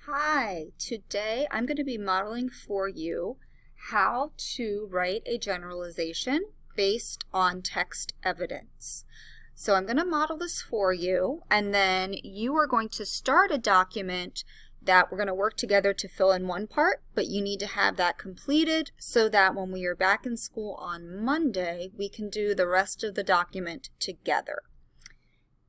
Hi, today I'm going to be modeling for you how to write a generalization based on text evidence. So I'm going to model this for you, and then you are going to start a document that we're going to work together to fill in one part, but you need to have that completed so that when we are back in school on Monday, we can do the rest of the document together.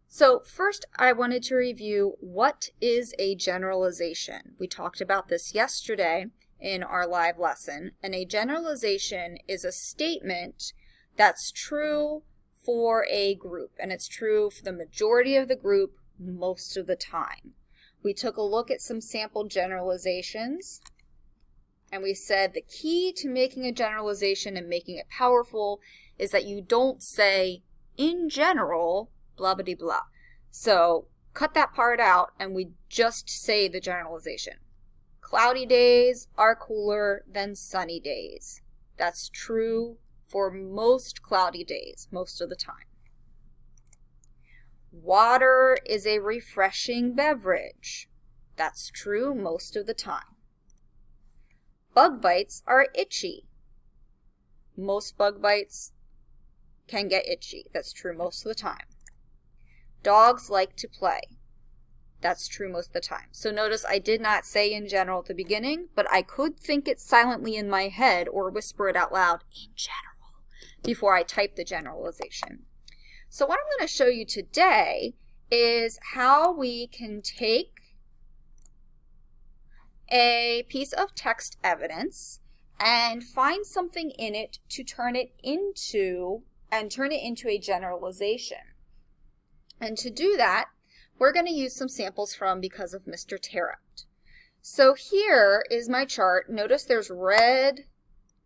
So first, I wanted to review what is a generalization. We talked about this yesterday in our live lesson, and a generalization is a statement that's true for a group, and it's true for the majority of the group most of the time. We took a look at some sample generalizations, and we said the key to making a generalization and making it powerful is that you don't say, in general, blah, blah, blah. So cut that part out and we just say the generalization. Cloudy days are cooler than sunny days. That's true for most cloudy days, most of the time. Water is a refreshing beverage. That's true most of the time. Bug bites are itchy. Most bug bites can get itchy. That's true most of the time. Dogs like to play. That's true most of the time. So notice I did not say in general at the beginning, but I could think it silently in my head or whisper it out loud, in general, before I type the generalization. So what I'm going to show you today is how we can take a piece of text evidence and find something in it to turn it into a generalization. And to do that, we're going to use some samples from Because of Mr. Terupt. So here is my chart. Notice there's red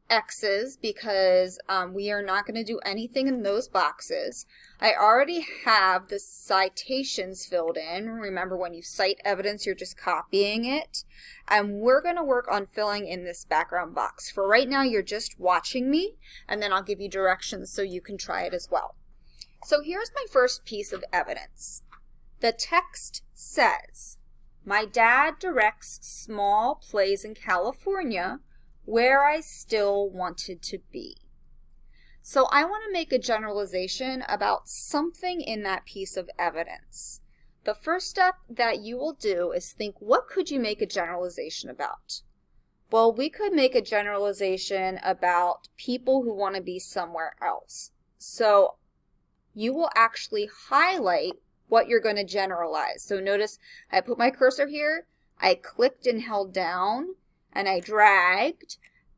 X's because we are not going to do anything in those boxes. I already have the citations filled in. Remember, when you cite evidence, you're just copying it. And we're going to work on filling in this background box. For right now, you're just watching me, and then I'll give you directions so you can try it as well. So here's my first piece of evidence. The text says, my dad directs small plays in California where I still wanted to be. So I want to make a generalization about something in that piece of evidence. The first step that you will do is think, what could you make a generalization about? Well, we could make a generalization about people who want to be somewhere else. So you will actually highlight what you're going to generalize. So notice I put my cursor here, I clicked and held down, and I dragged,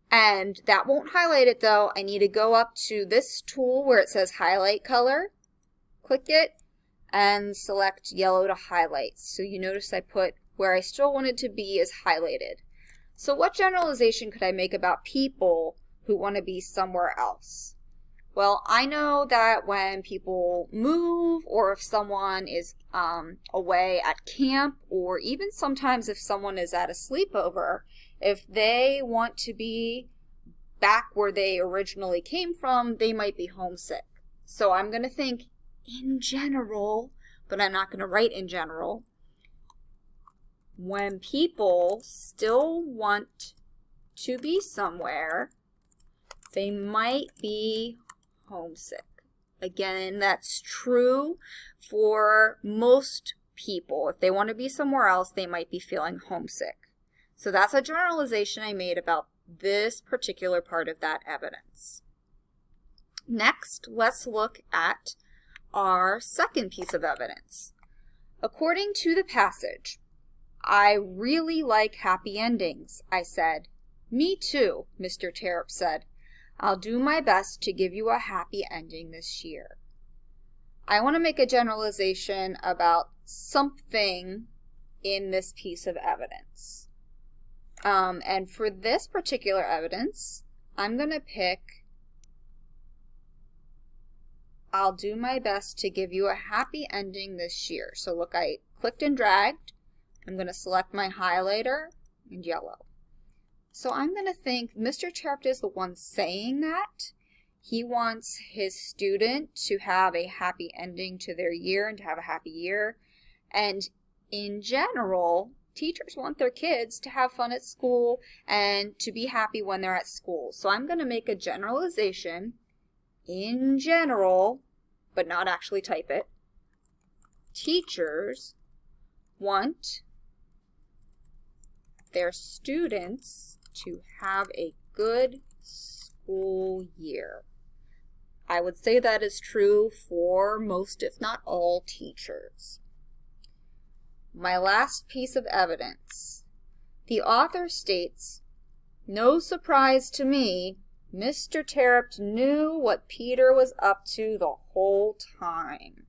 and that won't highlight it though. I need to go up to this tool where it says highlight color, click it, and select yellow to highlight. So you notice I put where I still wanted to be is highlighted. So what generalization could I make about people who want to be somewhere else? Well, I know that when people move, or if someone is away at camp, or even sometimes if someone is at a sleepover, if they want to be back where they originally came from, they might be homesick. So I'm going to think in general, but I'm not going to write in general. When people still want to be somewhere, they might be homesick. Again, that's true for most people. If they want to be somewhere else, they might be feeling homesick. So that's a generalization I made about this particular part of that evidence. Next, let's look at our second piece of evidence. According to the passage, I really like happy endings, I said. Me too, Mr. Terupt said. I'll do my best to give you a happy ending this year. I want to make a generalization about something in this piece of evidence. And for this particular evidence, I'm going to pick, I'll do my best to give you a happy ending this year. So look, I clicked and dragged. I'm going to select my highlighter and yellow. So I'm going to think Mr. Terupt is the one saying that. He wants his student to have a happy ending to their year and to have a happy year. And in general, teachers want their kids to have fun at school and to be happy when they're at school. So I'm going to make a generalization. In general, but not actually type it, teachers want their students to have a good school year. I would say that is true for most, if not all, teachers. My last piece of evidence. The author states, "No surprise to me, Mr. Terrapt knew what Peter was up to the whole time."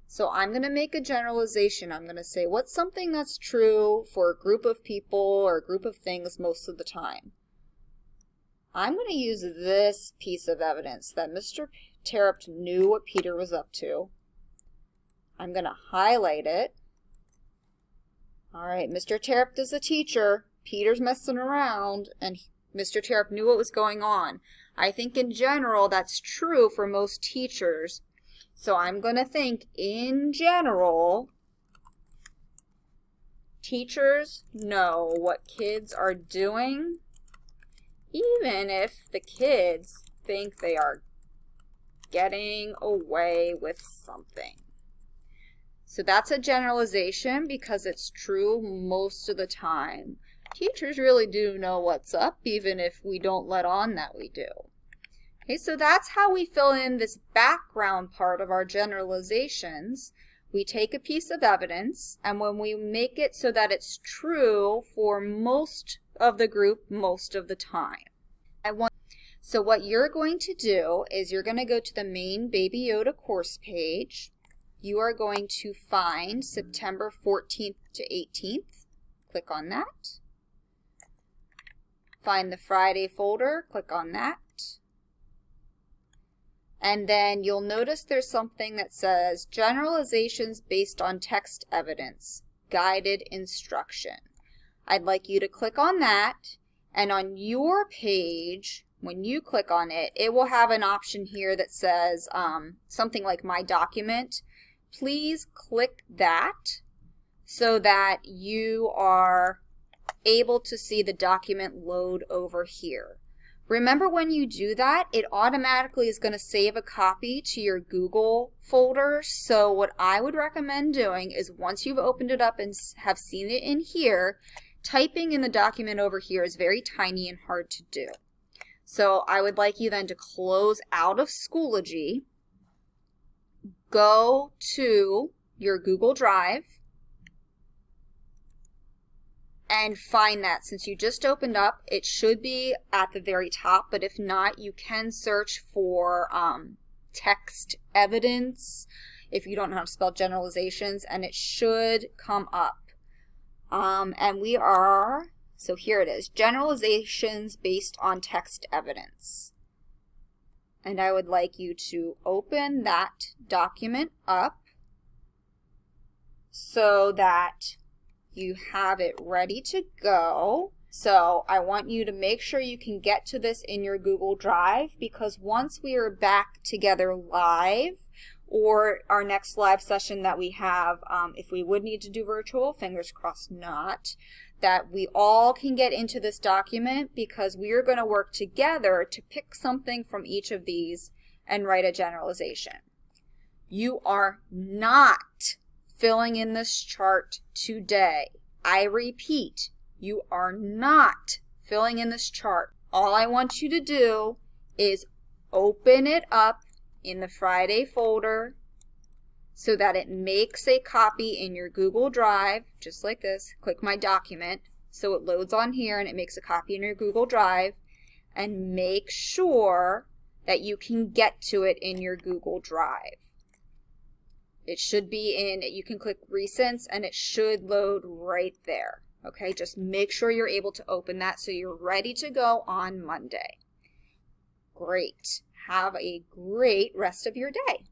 So I'm going to make a generalization. I'm going to say, what's something that's true for a group of people or a group of things most of the time? I'm going to use this piece of evidence that Mr. Terrapt knew what Peter was up to. I'm going to highlight it. All right, Mr. Terrapt is a teacher. Peter's messing around, and Mr. Terrapt knew what was going on. I think in general that's true for most teachers. So I'm going to think in general, teachers know what kids are doing, even if the kids think they are getting away with something. So that's a generalization because it's true most of the time. Teachers really do know what's up, even if we don't let on that we do. Okay, so that's how we fill in this background part of our generalizations. We take a piece of evidence, and when we make it so that it's true for most of the group most of the time. So what you're going to do is you're going to go to the main Baby Yoda course page. You are going to find September 14th to 18th. Click on that. Find the Friday folder, click on that. And then you'll notice there's something that says Generalizations Based on Text Evidence, Guided Instruction. I'd like you to click on that, and on your page, when you click on it, it will have an option here that says something like My Document. Please click that so that you are able to see the document load over here. Remember, when you do that, it automatically is going to save a copy to your Google folder. So what I would recommend doing is once you've opened it up and have seen it in here, typing in the document over here is very tiny and hard to do. So I would like you then to close out of Schoology, go to your Google Drive, and find that. Since you just opened up, it should be at the very top, but if not, you can search for text evidence if you don't know how to spell generalizations, and it should come up. And we are, so here it is, Generalizations Based on Text Evidence. And I would like you to open that document up so that you have it ready to go. So I want you to make sure you can get to this in your Google Drive, because once we are back together live, or our next live session that we have, if we would need to do virtual, fingers crossed not, that we all can get into this document, because we are going to work together to pick something from each of these and write a generalization. You are not filling in this chart today. I repeat, you are not filling in this chart. All I want you to do is open it up in the Friday folder so that it makes a copy in your Google Drive, just like this. Click My Document, so it loads on here and it makes a copy in your Google Drive, and make sure that you can get to it in your Google Drive. It should be in, you can click Recents and it should load right there. Okay, just make sure you're able to open that so you're ready to go on Monday. Great. Have a great rest of your day.